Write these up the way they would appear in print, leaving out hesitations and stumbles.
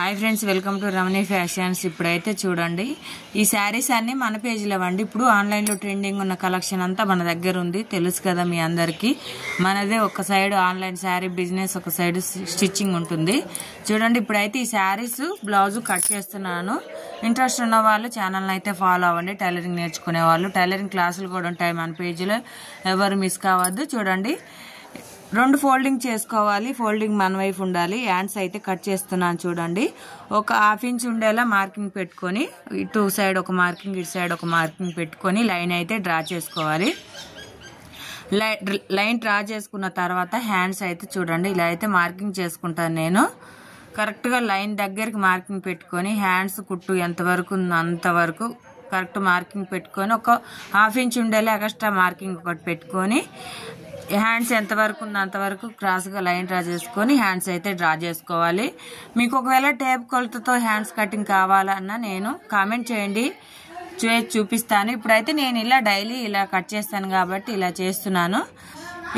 Hi friends, welcome to Ramani fashions. ఇప్పుడైతే చూడండి, ఈ శారీస్ అన్ని మన పేజీలో వండి ఇప్పుడు ఆన్లైన్లో ట్రెండింగ్ ఉన్న కలెక్షన్ అంతా మన దగ్గర ఉంది. తెలుసు కదా మీ అందరికీ. మనదే ఒక సైడ్ ఆన్లైన్ శారీ బిజినెస్, ఒక సైడ్ స్టిచ్చింగ్ ఉంటుంది. చూడండి, ఇప్పుడైతే ఈ శారీస్ బ్లౌజ్ కట్ చేస్తున్నాను. ఇంట్రెస్ట్ ఉన్న వాళ్ళు ఛానల్ని అయితే ఫాలో అవ్వండి. టైలరింగ్ నేర్చుకునే వాళ్ళు, టైలరింగ్ క్లాసులు కూడా ఉంటాయి మన పేజీలో, ఎవరు మిస్ కావద్దు. చూడండి, 2 ఫోల్డింగ్ చేసుకోవాలి. ఫోల్డింగ్ మన వైపు ఉండాలి. హ్యాండ్స్ అయితే కట్ చేస్తున్నాను. చూడండి, ఒక 1/2 ఇంచ్ ఉండేలా మార్కింగ్ పెట్టుకొని, ఇటు సైడ్ ఒక మార్కింగ్, ఇటు సైడ్ ఒక మార్కింగ్ పెట్టుకొని లైన్ అయితే డ్రా చేసుకోవాలి. లైన్ డ్రా చేసుకున్న తర్వాత హ్యాండ్స్ అయితే చూడండి, ఇలా అయితే మార్కింగ్ చేసుకుంటాను నేను. కరెక్ట్గా లైన్ దగ్గరికి మార్కింగ్ పెట్టుకొని హ్యాండ్స్ కుట్టు ఎంతవరకు ఉందో అంతవరకు కరెక్ట్ మార్కింగ్ పెట్టుకొని, ఒక 1/2 ఇంచ్ ఉండేలా ఎక్స్ట్రా మార్కింగ్ ఒకటి పెట్టుకొని, హ్యాండ్స్ ఎంతవరకు ఉందో అంతవరకు క్రాస్గా లైన్ డ్రా చేసుకొని హ్యాండ్స్ అయితే డ్రా చేసుకోవాలి. మీకు ఒకవేళ టేప్ కొలతతో హ్యాండ్స్ కటింగ్ కావాలన్నా నేను కామెంట్ చేయండి, చూపిస్తాను. ఇప్పుడైతే నేను ఇలా డైలీ ఇలా కట్ చేస్తాను కాబట్టి ఇలా చేస్తున్నాను.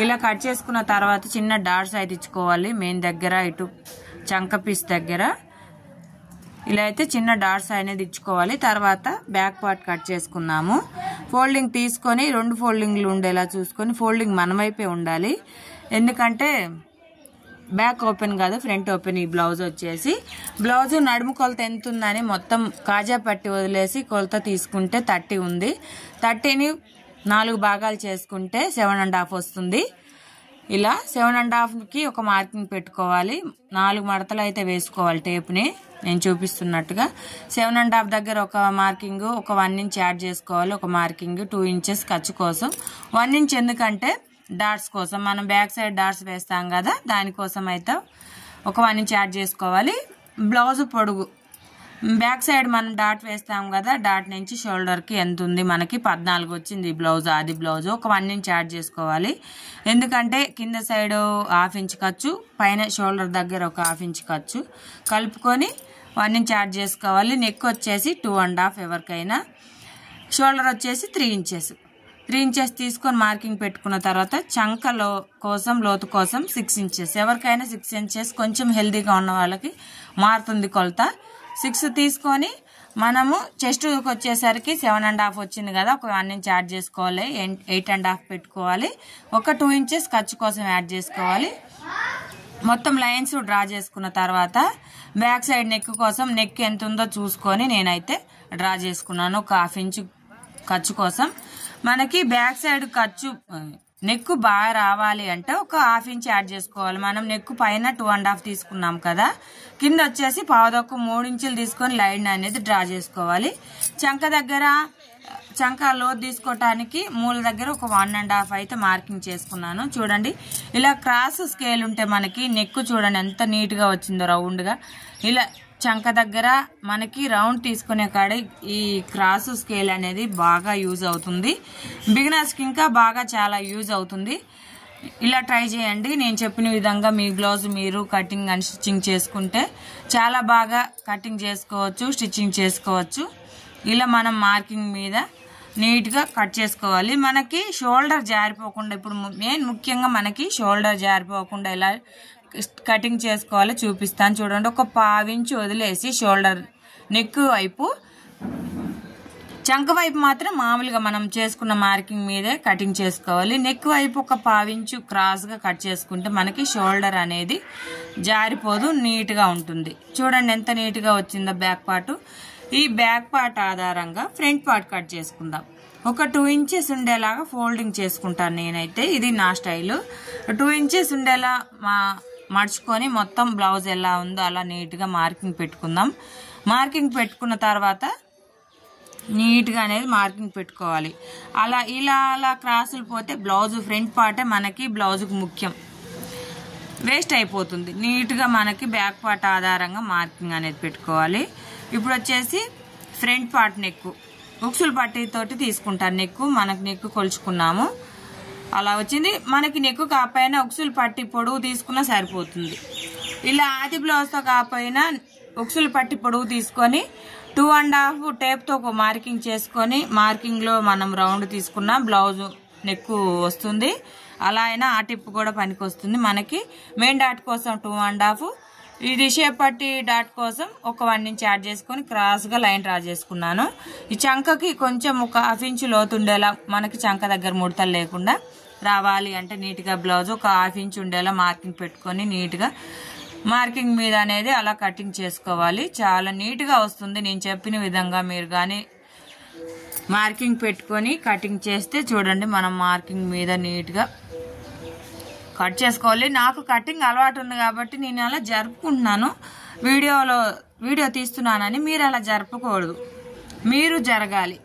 ఇలా కట్ చేసుకున్న తర్వాత చిన్న డాట్స్ అయితే ఇచ్చుకోవాలి. మెయిన్ దగ్గర, ఇటు చంక పీస్ దగ్గర ఇలా అయితే చిన్న డాట్స్ అనేది ఇచ్చుకోవాలి. తర్వాత బ్యాక్ పార్ట్ కట్ చేసుకున్నాము. ఫోల్డింగ్ తీసుకొని 2 ఫోల్డింగ్లు ఉండేలా చూసుకొని, ఫోల్డింగ్ మన వైపే ఉండాలి. ఎందుకంటే బ్యాక్ ఓపెన్ కాదు, ఫ్రంట్ ఓపెన్. ఈ బ్లౌజ్ వచ్చేసి బ్లౌజ్ నడుము కొలత ఎంత ఉందని మొత్తం కాజా పట్టి వదిలేసి కొలత తీసుకుంటే 30 ఉంది. 30ని 4 భాగాలు చేసుకుంటే 7.5 వస్తుంది. ఇలా 7.5కి ఒక మార్కింగ్ పెట్టుకోవాలి. 4 మడతలు అయితే వేసుకోవాలి టేప్ని, నేను చూపిస్తున్నట్టుగా. 7.5 దగ్గర ఒక మార్కింగ్, ఒక 1 ఇంచ్ యాడ్ చేసుకోవాలి. ఒక మార్కింగ్ 2 ఇంచెస్ ఖర్చు కోసం. 1 ఇంచ్ ఎందుకంటే డాట్స్ కోసం, మనం బ్యాక్ సైడ్ డాట్స్ వేస్తాం కదా, దానికోసం అయితే ఒక 1 ఇంచ్ యాడ్ చేసుకోవాలి. బ్లౌజ్ పొడుగు బ్యాక్ సైడ్ మనం డాట్ వేస్తాం కదా, డాట్ నుంచి షోల్డర్కి ఎంత ఉంది, మనకి 14 వచ్చింది బ్లౌజ్. అది బ్లౌజ్ ఒక 1 ఇంచ్ యాడ్ చేసుకోవాలి. ఎందుకంటే కింద సైడ్ 1/2 ఇంచ్ ఖర్చు, పైన షోల్డర్ దగ్గర ఒక 1/2 ఇంచ్ ఖర్చు కలుపుకొని 1 ఇంచ్ యాడ్ చేసుకోవాలి. నెక్ వచ్చేసి 2.5 ఎవరికైనా, షోల్డర్ వచ్చేసి 3 ఇంచెస్. 3 ఇంచెస్ తీసుకొని మార్కింగ్ పెట్టుకున్న తర్వాత చంకలో కోసం, లోతు కోసం 6 ఇంచెస్. ఎవరికైనా 6 ఇంచెస్, కొంచెం హెల్దీగా ఉన్న వాళ్ళకి మారుతుంది కొలత. 6 తీసుకొని మనము చెస్ట్కి వచ్చేసరికి 7.5 వచ్చింది కదా, ఒక 1 ఇంచ్ యాడ్ చేసుకోవాలి. 8.5 పెట్టుకోవాలి. ఒక 2 ఇంచెస్ ఖర్చు కోసం యాడ్ చేసుకోవాలి. మొత్తం లైన్స్ డ్రా చేసుకున్న తర్వాత బ్యాక్ సైడ్ నెక్ కోసం, నెక్ ఎంత ఉందో చూసుకొని నేనైతే డ్రా చేసుకున్నాను. ఒక 1/2 ఇంచ్ ఖర్చు కోసం. మనకి బ్యాక్ సైడ్ ఖర్చు నెక్ బాగా రావాలి అంటే ఒక 1/2 ఇంచ్ యాడ్ చేసుకోవాలి. మనం నెక్ పైన 2.5 తీసుకున్నాం కదా, కింద వచ్చేసి 3 ఇంచులు తీసుకొని లైన్ అనేది డ్రా చేసుకోవాలి. చంక దగ్గర, చంక లోతు తీసుకోవటానికి మూల దగ్గర ఒక 1.5 అయితే మార్కింగ్ చేసుకున్నాను. చూడండి, ఇలా క్రాస్ స్కేల్ ఉంటే మనకి నెక్ చూడండి ఎంత నీట్గా వచ్చిందో రౌండ్గా. ఇలా చంక దగ్గర మనకి రౌండ్ తీసుకునే కాడ ఈ క్రాస్ స్కేల్ అనేది బాగా యూజ్ అవుతుంది. బిగినర్స్కి ఇంకా బాగా చాలా యూజ్ అవుతుంది. ఇలా ట్రై చేయండి. నేను చెప్పిన విధంగా మీ బ్లౌజ్ మీరు కటింగ్ అండ్ స్టిచ్చింగ్ చేసుకుంటే చాలా బాగా కటింగ్ చేసుకోవచ్చు, స్టిచ్చింగ్ చేసుకోవచ్చు. ఇలా మనం మార్కింగ్ మీద నీట్గా కట్ చేసుకోవాలి. మనకి షోల్డర్ జారిపోకుండా, ఇప్పుడు మెయిన్ ముఖ్యంగా మనకి షోల్డర్ జారిపోకుండా ఇలా కటింగ్ చేసుకోవాలి, చూపిస్తాను. చూడండి, ఒక 1/2 ఇంచ్ వదిలేసి షోల్డర్ నెక్ వైపు, చంక వైపు మాత్రం మామూలుగా మనం చేసుకున్న మార్కింగ్ మీదే కటింగ్ చేసుకోవాలి. నెక్ వైపు ఒక 1/2 ఇంచ్ క్రాస్గా కట్ చేసుకుంటే మనకి షోల్డర్ అనేది జారిపోదు, నీట్గా ఉంటుంది. చూడండి ఎంత నీట్గా వచ్చిందో బ్యాక్ పార్ట్. ఈ బ్యాక్ పార్ట్ ఆధారంగా ఫ్రంట్ పార్ట్ కట్ చేసుకుందాం. ఒక 2 ఇంచెస్ ఉండేలాగా ఫోల్డింగ్ చేసుకుంటాను నేనైతే. ఇది నా స్టైలు. 2 ఇంచెస్ ఉండేలా మడుచుకొని మొత్తం బ్లౌజ్ ఎలా ఉందో అలా నీట్గా మార్కింగ్ పెట్టుకుందాం. మార్కింగ్ పెట్టుకున్న తర్వాత నీట్గా అనేది మార్కింగ్ పెట్టుకోవాలి. ఇలా క్రాసులు పోతే బ్లౌజ్ ఫ్రంట్ పార్టే మనకి బ్లౌజ్కి ముఖ్యం, వేస్ట్ అయిపోతుంది. నీట్గా మనకి బ్యాక్ పార్ట్ ఆధారంగా మార్కింగ్ అనేది పెట్టుకోవాలి. ఇప్పుడు వచ్చేసి ఫ్రంట్ పార్ట్ నెక్ ఉక్సులు పట్టితోటి తీసుకుంటాను. మనకి నెక్ కొలుచుకున్నాము, అలా వచ్చింది. మనకి నెక్ కాకపోయినా ఉక్సులు పట్టి పొడవు తీసుకున్నా సరిపోతుంది. ఇలా ఆది బ్లౌజ్తో కాకపోయినా ఉక్సులు పట్టి పొడవు తీసుకొని 2.5 టేప్తో ఒక మార్కింగ్ చేసుకొని, మార్కింగ్లో మనం రౌండ్ తీసుకున్న బ్లౌజ్ నెక్ వస్తుంది. అలా అయినా ఆ టిప్ కూడా పనికి వస్తుంది. మనకి మెయిన్ డాట్ కోసం 2.5, ఇది షేప్ పట్టి డాట్ కోసం ఒక 1 ఇంచ్ యాడ్ చేసుకొని క్రాస్ గా లైన్ డ్రా చేసుకున్నాను. ఈ చంకకి కొంచెం ఒక 1/2 ఇంచ్ లోతు ఉండేలా, మనకి చంక దగ్గర ముడతలు లేకుండా రావాలి అంటే నీట్ గా బ్లౌజ్ ఒక 1/2 ఇంచ్ ఉండేలా మార్కింగ్ పెట్టుకొని నీట్ గా మార్కింగ్ మీద అనేది అలా కటింగ్ చేసుకోవాలి. చాలా నీట్ గా వస్తుంది. నేను చెప్పిన విధంగా మీరు గానీ మార్కింగ్ పెట్టుకొని కటింగ్ చేస్తే చూడండి, మనం మార్కింగ్ మీద నీట్ గా కట్ చేసుకోవాలి. నాకు కటింగ్ అలవాటు ఉంది కాబట్టి నేను అలా జరుపుకుంటున్నాను. వీడియో తీస్తున్నానని మీరు అలా జరపకూడదు, మీరు జరగాలి.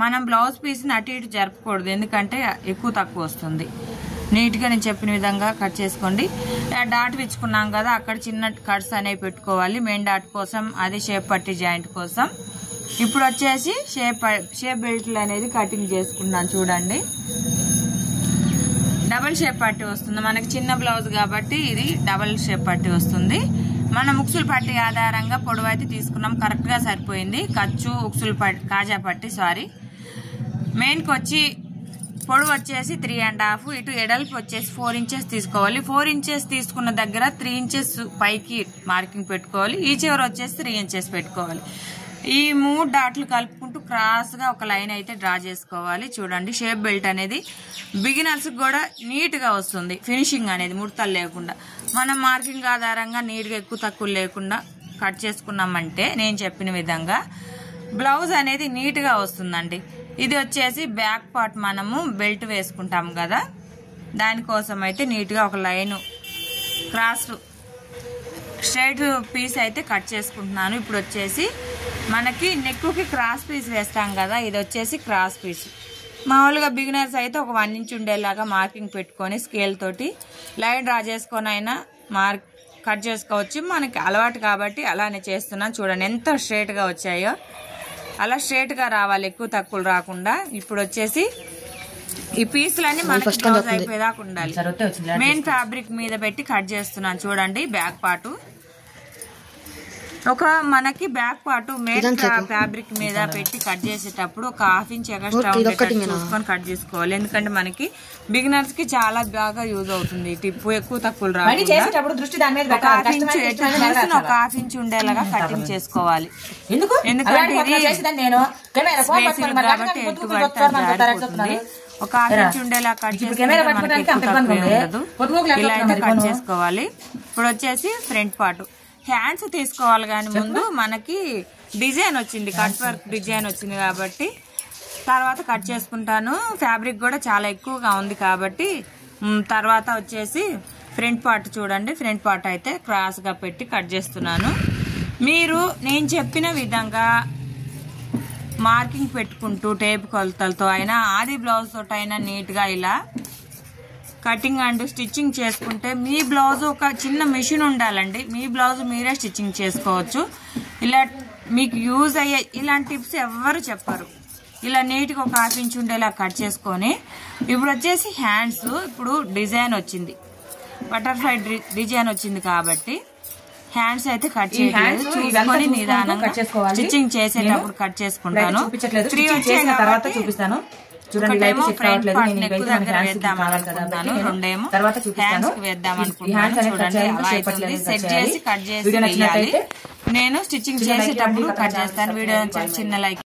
మనం బ్లౌజ్ పీస్ని అటు ఇటు జరపకూడదు, ఎందుకంటే ఎక్కువ తక్కువ వస్తుంది. నీట్గా నేను చెప్పిన విధంగా కట్ చేసుకోండి. డాట్ ఇచ్చుకున్నాం కదా, అక్కడ చిన్న కట్స్ అనేవి పెట్టుకోవాలి మెయిన్ డాట్ కోసం, అది షేప్ పట్టి జాయింట్ కోసం. ఇప్పుడు వచ్చేసి షేప్ బెల్ట్లు అనేది కటింగ్ చేసుకున్నాను. చూడండి, డబల్ షేప్ పట్టి వస్తుంది. మనకి చిన్న బ్లౌజ్ కాబట్టి ఇది డబల్ షేప్ పట్టి వస్తుంది. మనం ఉక్సులు పట్టి ఆధారంగా పొడవు అయితే తీసుకున్నాం, కరెక్ట్ గా సరిపోయింది. ఖర్చు ఉక్సులు పట్టి కాజా పట్టి మెయిన్కి వచ్చి పొడవు వచ్చేసి 3.5, ఇటు ఎడల్పు వచ్చేసి 4 ఇంచెస్ తీసుకోవాలి. 4 ఇంచెస్ తీసుకున్న దగ్గర 3 ఇంచెస్ పైకి మార్కింగ్ పెట్టుకోవాలి. ఈ చివర వచ్చేసి 3 ఇంచెస్ పెట్టుకోవాలి. ఈ 3 డాట్లు కలుపుకుంటూ క్రాస్ గా ఒక లైన్ అయితే డ్రా చేసుకోవాలి. చూడండి, షేప్ బెల్ట్ అనేది బిగినర్స్ కూడా నీట్ గా వస్తుంది. ఫినిషింగ్ అనేది ముడతలు లేకుండా మనం మార్కింగ్ ఆధారంగా నీట్ గా ఎక్కువ తక్కువ లేకుండా కట్ చేసుకున్నామంటే నేను చెప్పిన విధంగా బ్లౌజ్ అనేది నీట్ గా వస్తుందండి. ఇది వచ్చేసి బ్యాక్ పార్ట్ మనము బెల్ట్ వేసుకుంటాం కదా, దానికోసం అయితే నీట్ గా ఒక లైన్ క్రాస్ స్ట్రైట్ పీస్ అయితే కట్ చేసుకుంటున్నాను. ఇప్పుడు వచ్చేసి మనకి నెక్కి క్రాస్ పీస్ వేస్తాం కదా, ఇది వచ్చేసి క్రాస్ పీస్. మామూలుగా బిగినర్స్ అయితే ఒక 1 ఇంచ్ ఉండేలాగా మార్కింగ్ పెట్టుకొని స్కేల్ తోటి లైన్ డ్రా చేసుకొని అయినా కట్ చేసుకోవచ్చు. మనకి అలవాటు కాబట్టి అలానే చేస్తున్నాను. చూడండి ఎంత స్ట్రైట్ గా వచ్చాయో, అలా స్ట్రైట్ గా రావాలి, ఎక్కువ తక్కువలు రాకుండా. ఇప్పుడు వచ్చేసి ఈ పీసులన్నీ మనకి బ్లౌజ్ అయిపోయేదాకా ఉండాలి. మెయిన్ ఫ్యాబ్రిక్ మీద పెట్టి కట్ చేస్తున్నాను. చూడండి, బ్యాక్ పార్ట్ మనకి బ్యాక్ పార్ట్ మెయిన్ ఫ్యాబ్రిక్ మీద పెట్టి కట్ చేసేటప్పుడు ఒక 1/2 ఇంచ్ ఎక్స్ట్రా చూసుకొని కట్ చేసుకోవాలి. ఎందుకంటే మనకి బిగినర్స్ కి చాలా బాగా యూజ్ అవుతుంది. టిప్పు ఎక్కువ తక్కువలు రావాలి. ఒక 1/2 ఇంచ్ ఉండేలాగా కటింగ్ చేసుకోవాలి. ఎందుకంటే కాబట్టి ఎటు పడితే ఒక 1/2 ఇంచ్ ఉండేలా కట్ చేసుకుంటే ఇలా అయితే కట్ చేసుకోవాలి. ఇప్పుడు వచ్చేసి ఫ్రంట్ పార్ట్ హ్యాండ్స్ తీసుకోవాలి. కానీ ముందు మనకి డిజైన్ వచ్చింది, కట్ వర్క్ డిజైన్ వచ్చింది కాబట్టి తర్వాత కట్ చేసుకుంటాను. ఫ్యాబ్రిక్ కూడా చాలా ఎక్కువగా ఉంది కాబట్టి తర్వాత వచ్చేసి ఫ్రంట్ పార్ట్ చూడండి, ఫ్రంట్ పార్ట్ అయితే క్రాస్ గా పెట్టి కట్ చేస్తున్నాను. మీరు నేను చెప్పిన విధంగా మార్కింగ్ పెట్టుకుంటూ టేప్ కొలతలతో అయినా ఆది బ్లౌజ్ తోటి అయినా నీట్ గా ఇలా కటింగ్ అండ్ స్టిచ్చింగ్ చేసుకుంటే మీ బ్లౌజ్ ఒక చిన్న మిషన్ ఉండాలండి. మీ బ్లౌజ్ మీరే స్టిచ్చింగ్ చేసుకోవచ్చు. ఇలా మీకు యూజ్ అయ్యే ఇలాంటి టిప్స్ ఎవ్వరు చెప్పరు. ఇలా నీట్గా ఒక 1/2 ఇంచ్ ఉండేలా కట్ చేసుకొని ఇప్పుడు వచ్చేసి హ్యాండ్స్ ఇప్పుడు డిజైన్ వచ్చింది, బటర్ఫ్లై డిజైన్ వచ్చింది కాబట్టి హ్యాండ్స్ అయితే కట్ చేయలేదు. చూసుకొని నిదానంగా స్టిచ్చింగ్ చేసేటప్పుడు కట్ చేసుకుంటాను. 3 వచ్చాయి తర్వాత చూపిస్తాను. ఒకటేమో ఫ్రంట్ పార్ట్ నెక్ దగ్గర వేద్దాం అనుకుంటున్నాను, రెండేమో హ్యాండ్స్ కి వేద్దాం అనుకుంటున్నాను. చూడండి అలా అవుతుంది. సెట్ చేసి కట్ చేసి వేయాలి. నేను స్టిచ్చింగ్ చేసేటప్పుడు కట్ చేస్తాను. వీడియో చిన్న లైక్